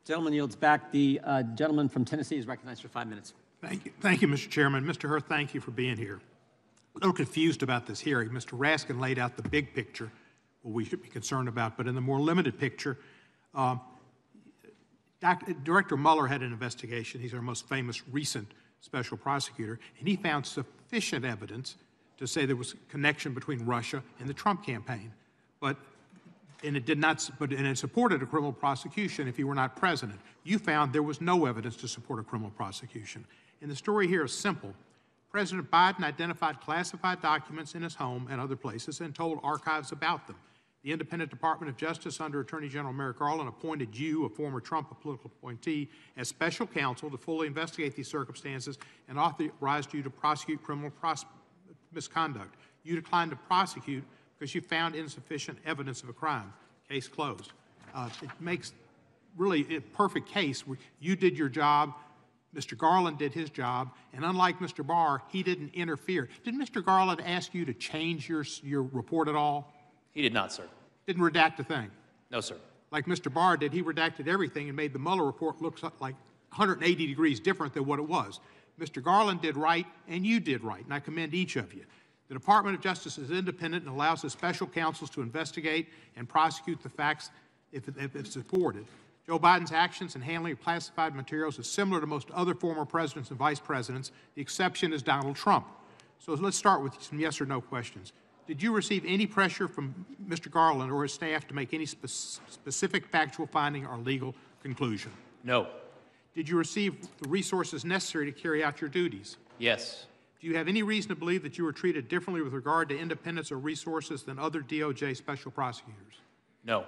Gentleman yields back. The gentleman from Tennessee is recognized for 5 minutes. Thank you, Mr. Chairman. Mr. Hur, thank you for being here. A little confused about this hearing. Mr. Raskin laid out the big picture, what we should be concerned about, but in the more limited picture, Director Mueller had an investigation. He's our most famous recent special prosecutor, and he found sufficient evidence to say there was a connection between Russia and the Trump campaign. And it supported a criminal prosecution if he were not president. You found there was no evidence to support a criminal prosecution. And the story here is simple. President Biden identified classified documents in his home and other places and told archives about them. The Independent Department of Justice under Attorney General Merrick Garland appointed you, a former Trump political appointee, as special counsel to fully investigate these circumstances and authorized you to prosecute criminal misconduct. You declined to prosecute because you found insufficient evidence of a crime. Case closed. It makes really a perfect case. You did your job, Mr. Garland did his job, and unlike Mr. Barr, he didn't interfere. Did Mr. Garland ask you to change your report at all? He did not, sir. Didn't redact a thing? No, sir. Like Mr. Barr did, he redacted everything and made the Mueller report look like 180 degrees different than what it was. Mr. Garland did right, and you did right, and I commend each of you. The Department of Justice is independent and allows the special counsels to investigate and prosecute the facts if it's afforded. Joe Biden's actions in handling of classified materials is similar to most other former presidents and vice presidents. The exception is Donald Trump. So let's start with some yes or no questions. Did you receive any pressure from Mr. Garland or his staff to make any specific factual finding or legal conclusion? No. Did you receive the resources necessary to carry out your duties? Yes. Do you have any reason to believe that you were treated differently with regard to independence or resources than other DOJ special prosecutors? No.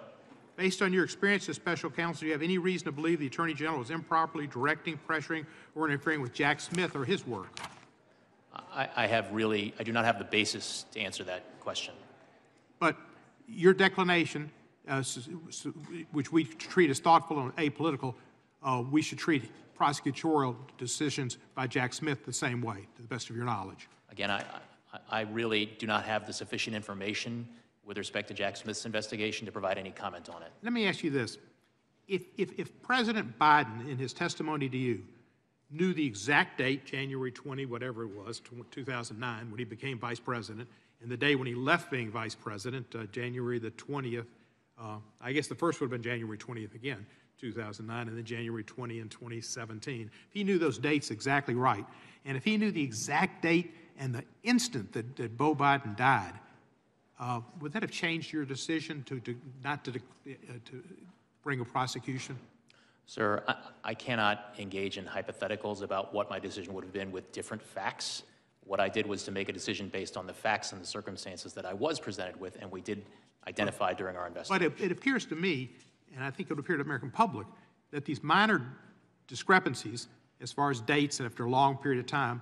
Based on your experience as special counsel, do you have any reason to believe the Attorney General was improperly directing, pressuring, or interfering with Jack Smith or his work? I do not have the basis to answer that question. But your declination, which we treat as thoughtful and apolitical, we should treat prosecutorial decisions by Jack Smith the same way, to the best of your knowledge. Again, I really do not have the sufficient information with respect to Jack Smith's investigation to provide any comment on it. Let me ask you this. If President Biden, in his testimony to you, knew the exact date, January 20, whatever it was, 2009, when he became vice president, and the day when he left being vice president, January the 20th, I guess the first would have been January 20th again, 2009, and then January 20 in 2017. If he knew those dates exactly right, and if he knew the exact date and the instant that Beau Biden died, would that have changed your decision to bring a prosecution? Sir, I cannot engage in hypotheticals about what my decision would have been with different facts. What I did was to make a decision based on the facts and the circumstances that I was presented with, and we did identify during our investigation. But it appears to me, and I think it would appear to the American public, that these minor discrepancies, as far as dates and after a long period of time,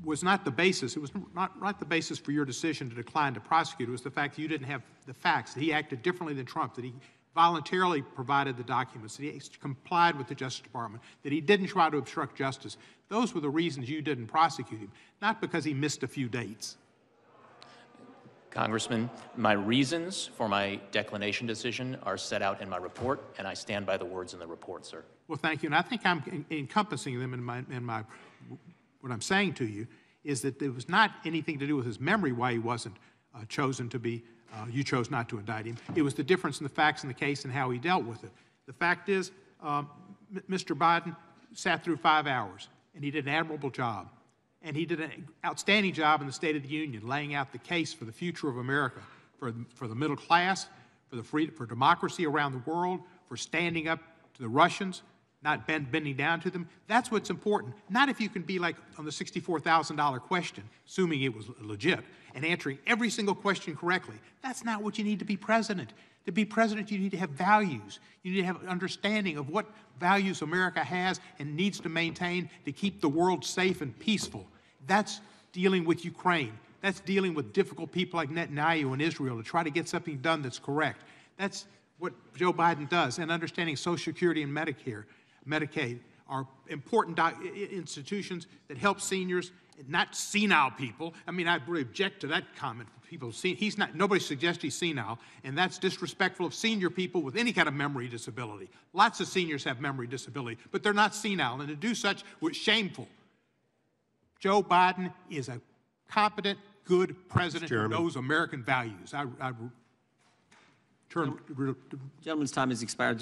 was not the basis. It was not the basis for your decision to decline to prosecute. It was the fact that you didn't have the facts, that he acted differently than Trump, that he voluntarily provided the documents, that he complied with the Justice Department, that he didn't try to obstruct justice. Those were the reasons you didn't prosecute him, not because he missed a few dates. Congressman, my reasons for my declination decision are set out in my report, and I stand by the words in the report, sir. Well, thank you. And I think I'm encompassing them in my what I'm saying to you is that there was not anything to do with his memory why he wasn't chosen to be, you chose not to indict him. It was the difference in the facts in the case and how he dealt with it. The fact is, Mr. Biden sat through 5 hours, and he did an admirable job. And he did an outstanding job in the State of the Union, laying out the case for the future of America, for the middle class, for democracy around the world, for standing up to the Russians, not bending down to them. That's what's important. Not if you can be like on the $64,000 question, assuming it was legit, and answering every single question correctly. That's not what you need to be president. To be president, you need to have values. You need to have an understanding of what values America has and needs to maintain to keep the world safe and peaceful. That's dealing with Ukraine. That's dealing with difficult people like Netanyahu in Israel to try to get something done that's correct. That's what Joe Biden does, and understanding Social Security and Medicaid. are important institutions that help seniors, not senile people. I mean, I really object to that comment. People see he's not. Nobody suggests he's senile, and that's disrespectful of senior people with any kind of memory disability. Lots of seniors have memory disability, but they're not senile, and to do such was shameful. Joe Biden is a competent, good president who knows American values. Gentleman's time has expired.